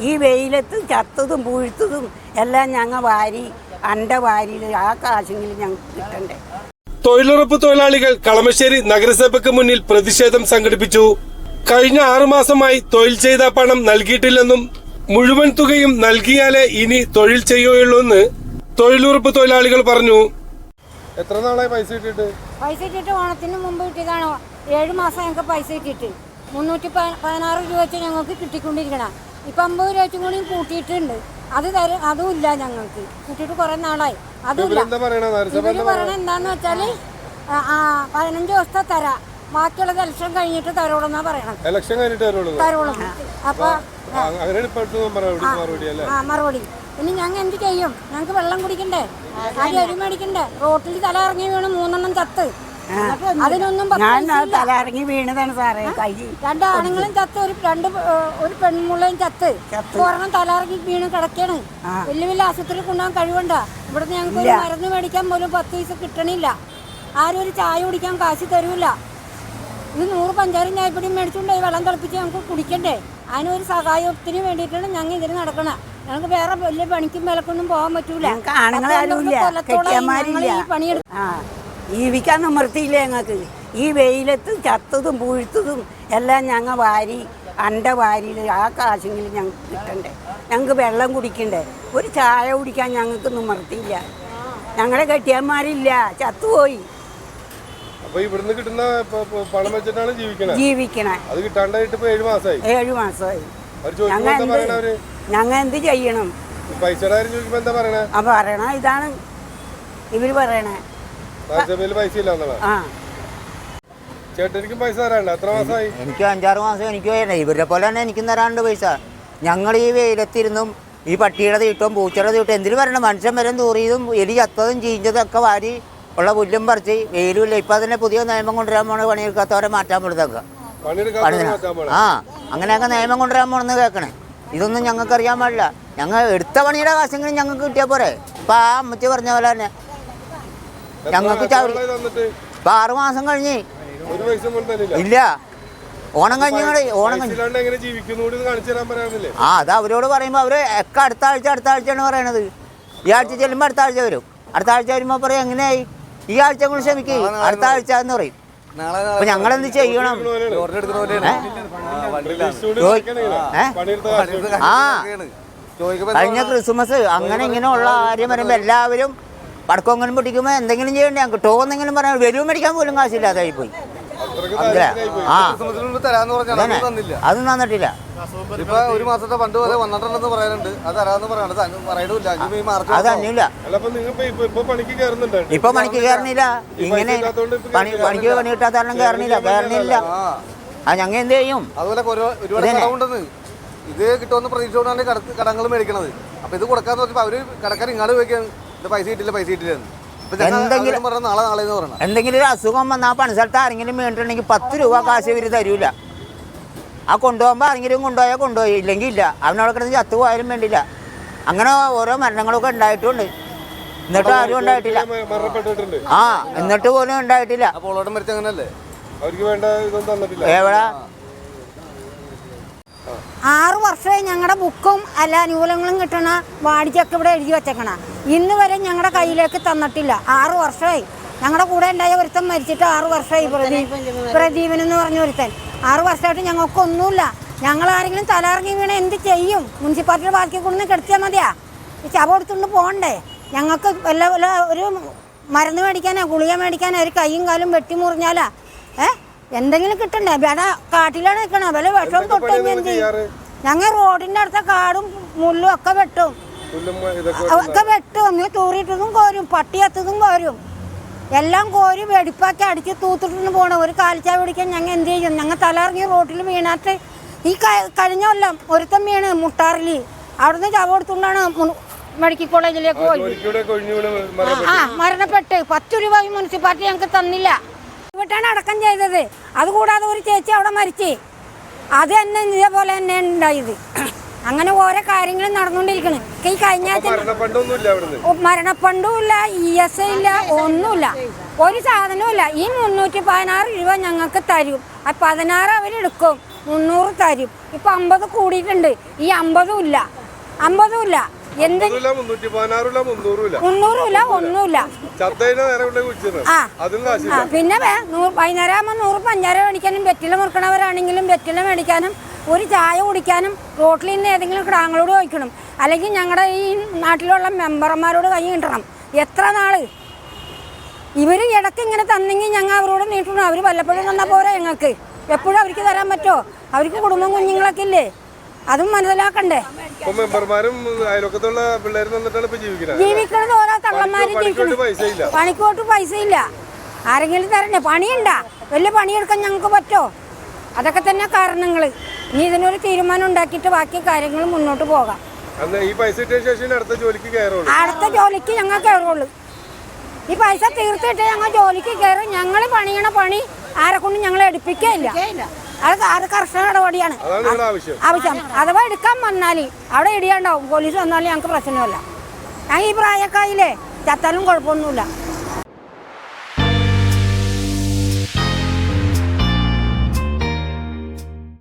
ഈ വെയിലത്ത് ചത്തതും പൂഴ്ത്തതും എല്ലാം ഞങ്ങൾ വാരി വാരിയിൽ ആ കാശെങ്കിലും ഞങ്ങൾക്ക് കിട്ടണ്ടേ. തൊഴിലുറപ്പ് തൊഴിലാളികൾ കളമശ്ശേരി നഗരസഭയ്ക്ക് മുന്നിൽ പ്രതിഷേധം സംഘടിപ്പിച്ചു. കഴിഞ്ഞ 6 മാസമായി തൊഴിൽ ചെയ്ത പണം നൽകിയിട്ടില്ലെന്നും മുഴുവൻ തുകയും നൽകിയാലേ ഇനി തൊഴിൽ ചെയ്യുകയുള്ളൂ എന്ന് തൊഴിലുറപ്പ് തൊഴിലാളികൾ പറഞ്ഞു. എത്ര നാളായി പൈസ ഇട്ടിട്ട് ഓണത്തിന് മുമ്പ് കിട്ടിയതാണോ? 7 മാസം ഞങ്ങൾക്ക് പൈസ ഇട്ടിട്ട് 316 രൂപ വെച്ച് ഞങ്ങൾക്ക് കിട്ടിക്കൊണ്ടിരിക്കണം. ഇപ്പം 50 രൂപ വെച്ചും കൂടി കൂട്ടിയിട്ടുണ്ട്. അതും ഇല്ല ഞങ്ങൾക്ക് കിട്ടിയിട്ട് കുറെ നാളായി. അതുമില്ല. ഇവര് പറയണ എന്താന്ന് വെച്ചാല് 15 ദിവസത്തെ തരാം, ബാക്കിയുള്ളത് ഇലക്ഷൻ കഴിഞ്ഞിട്ട് തരുള്ളൂന്നാ പറയണത്. തരുള്ളൂ. അപ്പൊ മറുപടി ഇനി ഞങ്ങൾ എന്ത് ചെയ്യും? ഞങ്ങൾക്ക് വെള്ളം കുടിക്കണ്ടേ, അരി മേടിക്കണ്ടേ? റോട്ടിൽ തല ഇറങ്ങി വീണ് 3 എണ്ണം ചത്ത്. അതിനൊന്നും തലയിറങ്ങി വീണതാണ് സാറേ. 2 ആണുങ്ങളും ചത്ത്, ഒരു പെൺമുള്ളയും ചത്ത്. ഒരെണ്ണം തലയിറങ്ങി വീണ് കിടക്കാണ്. വലിയ വലിയ ആശുപത്രിയിൽ കൊണ്ടുപോകാൻ കഴിവണ്ട. ഇവിടുന്ന് ഞങ്ങൾക്ക് ഒരു മരുന്ന് മേടിക്കാൻ പോലും 10 പൈസ കിട്ടണില്ല. ആരും ഒരു ചായ കുടിക്കാൻ കാശ് തരൂല. ഇത് 100 പഞ്ചായത്തും ചായപ്പൊടിയും മേടിച്ചുകൊണ്ടായി വെള്ളം തിളപ്പിച്ച് ഞങ്ങൾക്ക് കുടിക്കണ്ടേ? അതിനൊരു സഹായത്തിന് വേണ്ടിയിട്ടാണ് ഞങ്ങൾ ഇതിന് നടക്കണം. ഞങ്ങൾക്ക് വേറെ വലിയ പണിക്കും വിലക്കൊന്നും പോകാൻ പറ്റൂല. ജീവിക്കാൻ നിവർത്തിയില്ല ഞങ്ങൾക്ക്. ഈ വെയിലത്ത് ചത്തതും പൂഴ്ത്തതും എല്ലാം ഞങ്ങൾ വാരി വാരിയിൽ ആ കാശെങ്കിലും ഞങ്ങൾക്ക് കിട്ടണ്ടേ. ഞങ്ങൾക്ക് വെള്ളം കുടിക്കണ്ടേ, ഒരു ചായ കുടിക്കാൻ ഞങ്ങൾക്ക് നിവർത്തിയില്ല. ഞങ്ങളുടെ കെട്ടിയന്മാരില്ല, ചത്തുപോയി. ജീവിക്കണേ. 7 മാസമായി. ഞങ്ങൾ എന്ത് ചെയ്യണം? പറയണ ഇതാണ് ഇവര് പറയണേ. എനിക്ക് 5-6 മാസം എനിക്ക് ഇവരെ പോലെ തന്നെ എനിക്കും തരാണ്ട് പൈസ. ഞങ്ങൾ ഈ വെയിലത്തിരുന്നും ഈ പട്ടിയുടെ തീട്ടവും പൂച്ചയുടെ തീട്ടം എന്തിനു പറയണം? മനുഷ്യൻ വരും തൂറിയതും എലി ചത്തതും ചീഞ്ചതും ഒക്കെ വാരി ഉള്ള പുല്ലും പറിച്ച് വെയിലുമില്ല. ഇപ്പൊ അതിനെ പുതിയ നിയമം കൊണ്ടുവരാൻ പോണ പണിയെടുക്കാത്തവരെ മാറ്റാൻ പോലത്തൊക്കെ അങ്ങനെയൊക്കെ നിയമം കൊണ്ടുവരാൻ പോണെന്ന് കേൾക്കണേ. ഇതൊന്നും ഞങ്ങൾക്ക് അറിയാൻ പാടില്ല. ഞങ്ങൾ എടുത്ത പണിയുടെ കാശെങ്കിലും ഞങ്ങൾക്ക് കിട്ടിയാൽ പോരെ. ഇപ്പൊ ആ അമ്മച്ചി പറഞ്ഞ പോലെ തന്നെ ഞങ്ങൾക്ക് ഇപ്പൊ 6 മാസം കഴിഞ്ഞ് ഇല്ല. ഓണം കഴിഞ്ഞ അത് അവരോട് പറയുമ്പോ അവര് ഒക്കെ അടുത്ത ആഴ്ചയാണ് പറയണത്. ഈ ആഴ്ച ചെല്ലുമ്പോ അടുത്ത ആഴ്ച വരും. അടുത്ത ആഴ്ച വരുമ്പോ പറയും എങ്ങനെയായി, ഈ ആഴ്ച കൊണ്ട് ക്ഷമിക്കേ, അടുത്ത ആഴ്ച എന്ന് പറയും. അപ്പൊ ഞങ്ങളെന്ത് ചെയ്യണം? കഴിഞ്ഞ ക്രിസ്മസ് അങ്ങനെ ഇങ്ങനെ ഉള്ള കാര്യം വരുമ്പോ എല്ലാവരും പടക്കമെങ്കിലും പൊട്ടിക്കുമ്പോ എന്തെങ്കിലും ചെയ്യണ്ടേ? കിട്ടോ എന്നെങ്കിലും പറയാൻ വരും മേടിക്കാൻ പോലും കാശില്ലാതായി പോയി. അത് തന്നിട്ടില്ല. ഒരു മാസത്തെ ഫണ്ട് വരെ വന്നിട്ടുണ്ടെന്ന് പറയാനുണ്ട്. അത് തരാന്ന് പറയണില്ല. ഇപ്പൊ പണിക്ക് കയറുന്നില്ല. ഇങ്ങനെ പണിക്ക് പണി കിട്ടാത്ത കാരണം കയറുന്നില്ല. ഞങ്ങൾ എന്ത് ചെയ്യും? അതുപോലെ ഒരുപാട് കടമുണ്ടെന്ന് ഇത് കിട്ടുമെന്ന് പ്രതീക്ഷിച്ചുകൊണ്ടാണ് കടങ്ങൾ മേടിക്കണത്. അപ്പൊ ഇത് കൊടുക്കാന്ന് പറഞ്ഞപ്പോ അവര് കടക്കാർ ഇങ്ങോട്ട് ചോദിക്കാൻ പൈസ കിട്ടില്ല. എന്തെങ്കിലും ഒരു അസുഖം വന്നാൽ പണിസ്ഥലത്ത് ആരെങ്കിലും വേണ്ടിട്ടുണ്ടെങ്കിൽ 10 രൂപ കാശ് ഇവര് തരൂല. ആ കൊണ്ടുപോകുമ്പോ ആരെങ്കിലും കൊണ്ടുപോയി, ഇല്ലെങ്കിൽ ഇല്ല. അവനവിടെ കിടന്ന് ചത്തുപോയാലും വേണ്ടില്ല. അങ്ങനെ ഓരോ മരണങ്ങളൊക്കെ ഉണ്ടായിട്ടുണ്ട്. എന്നിട്ട് ആരും ഉണ്ടായിട്ടില്ല. എന്നിട്ട് പോലും ഉണ്ടായിട്ടില്ല. എവിടെ 6 വർഷമായി ഞങ്ങളുടെ ബുക്കും എല്ലാ ആനുകൂല്യങ്ങളും കിട്ടണ വാടിച്ചൊക്കെ ഇവിടെ എഴുതി വെച്ചേക്കണ. ഇന്ന് വരെ ഞങ്ങളുടെ കയ്യിലേക്ക് തന്നിട്ടില്ല. 6 വർഷമായി. ഞങ്ങളുടെ കൂടെ ഉണ്ടായ ഒരുത്തൻ മരിച്ചിട്ട് 6 വർഷമായി. പ്രദീപൻ എന്ന് പറഞ്ഞ ഒരുത്തൻ. 6 വർഷമായിട്ട് ഞങ്ങൾക്കൊന്നുമില്ല. ഞങ്ങൾ ആരെങ്കിലും തലയിറങ്ങി വീണ എന്ത് ചെയ്യും? മുനിസിപ്പാലിറ്റിയുടെ ബാക്കി കൊണ്ടുവന്ന് കിടത്തിയാൽ മതിയാ? ഈ ശവം എടുത്തുകൊണ്ട് പോകണ്ടേ? ഞങ്ങൾക്ക് വല്ല ഒരു മരുന്ന് മേടിക്കാനാ, ഗുളിക മേടിക്കാനാ, ഒരു കൈയും കാലും വെട്ടി മുറിഞ്ഞാലാ എന്തെങ്കിലും കിട്ടണ്ടേ? വേട കാട്ടിലാണ് നിൽക്കണേ. വല്ല വിഷം തൊട്ടുകഴിഞ്ഞാൽ എന്ത് ചെയ്യും? ഞങ്ങൾ റോഡിന്റെ അടുത്ത കാടും മുള്ളും ഒക്കെ വെട്ടും. തൂറിയിട്ടതും കോരും, പട്ടിയത്തതും കോരും, എല്ലാം കോരി വെടിപ്പാക്കി അടിച്ച് തൂത്തിട്ടു പോകണം. ഒരു കാൽച്ചായ പിടിക്കാൻ ഞങ്ങൾ എന്ത് ചെയ്യും? ഞങ്ങൾ തലയിറങ്ങി റോട്ടിൽ വീണാട്ട് ഈ കഴിഞ്ഞ കൊല്ലം ഒരുത്തം വീണ് മുട്ടാറിൽ. അവിടുന്ന് ചവ കൊടുത്തുകൊണ്ടാണ് മെഡിക്കൽ കോളേജിലേക്ക് പോയി. മരണപ്പെട്ട് 10 രൂപ മുനിസിപ്പാലിറ്റി ഞങ്ങൾക്ക് തന്നില്ല. ഇവിട്ടാണ് അടക്കം ചെയ്തത്. അതുകൂടാതെ ഒരു ചേച്ചി അവിടെ മരിച്ച്. അത് തന്നെ ഇതേപോലെ തന്നെ ഉണ്ടായത്. അങ്ങനെ ഓരോ കാര്യങ്ങളും നടന്നുകൊണ്ടിരിക്കണം. ഈ കഴിഞ്ഞ മരണപ്പണ്ടും ഇല്ല, ESI ഇല്ല, ഒന്നുമില്ല, ഒരു സാധനവും ഇല്ല. ഈ 316 രൂപ ഞങ്ങൾക്ക് തരും. ആ 16 അവരെടുക്കും. 300 തരും. ഇപ്പം 50 കൂടിയിട്ടുണ്ട്. ഈ 50 ഇല്ല, 50 ഇല്ല. എന്ത് 316 300 300 ഒന്നുമില്ല. പിന്നെ വൈകുന്നേരം ആകുമ്പോൾ 100 പഞ്ചാര മേടിക്കാനും വെറ്റില മുറുക്കണവരാണെങ്കിലും വെറ്റില മേടിക്കാനും ഒരു ചായ കുടിക്കാനും റോട്ടിൽ നിന്ന് ഏതെങ്കിലും കിടാങ്ങളോട് ചോദിക്കണം. അല്ലെങ്കിൽ ഞങ്ങളുടെ ഈ നാട്ടിലുള്ള മെമ്പർമാരോട് കൈ കിട്ടണം. എത്ര നാള് ഇവർ ഇടയ്ക്ക് ഇങ്ങനെ തന്നെങ്കിൽ ഞങ്ങൾ അവരോട് നീട്ടണം. അവർ വല്ലപ്പോഴും തന്നാൽ പോരാ ഞങ്ങൾക്ക്. എപ്പോഴും അവർക്ക് തരാൻ പറ്റുമോ? അവർക്ക് കുടുംബം കുഞ്ഞുങ്ങളൊക്കെ ഇല്ലേ? അതും മനസ്സിലാക്കണ്ടേ. ജീവിക്കണത് ഓരോ കള്ളന്മാരും ജീവിക്കണം. പണിക്കോട്ട് പൈസ ഇല്ല. ആരെങ്കിലും തരണ്ടേ? പണിയുണ്ടാ? വലിയ പണിയെടുക്കാൻ ഞങ്ങൾക്ക് പറ്റുമോ? അതൊക്കെ തന്നെ കാരണങ്ങൾ. ഇനി ഇതിനൊരു തീരുമാനം ഉണ്ടാക്കിയിട്ട് ബാക്കി കാര്യങ്ങൾ മുന്നോട്ട് പോകാം. അടുത്ത ജോലിക്ക് ഞങ്ങൾ കയറുള്ളൂ. ഈ പൈസ തീർത്തിട്ട് ഞങ്ങൾ ജോലിക്ക് കയറും. ഞങ്ങൾ പണിയണ പണി ആരെ കൊണ്ട് ഞങ്ങൾ എടുപ്പിക്കുകയില്ല. അത് കർഷക നടപടിയാണ് ആവശ്യം. അഥവാ എടുക്കാൻ വന്നാൽ അവിടെ ഇടിയാണ്ടാവും. പോലീസ് വന്നാലും ഞങ്ങൾക്ക് പ്രശ്നമല്ല. ഞാൻ ഈ പ്രായക്കായില്ലേ ചത്താലും കുഴപ്പമൊന്നുമില്ല.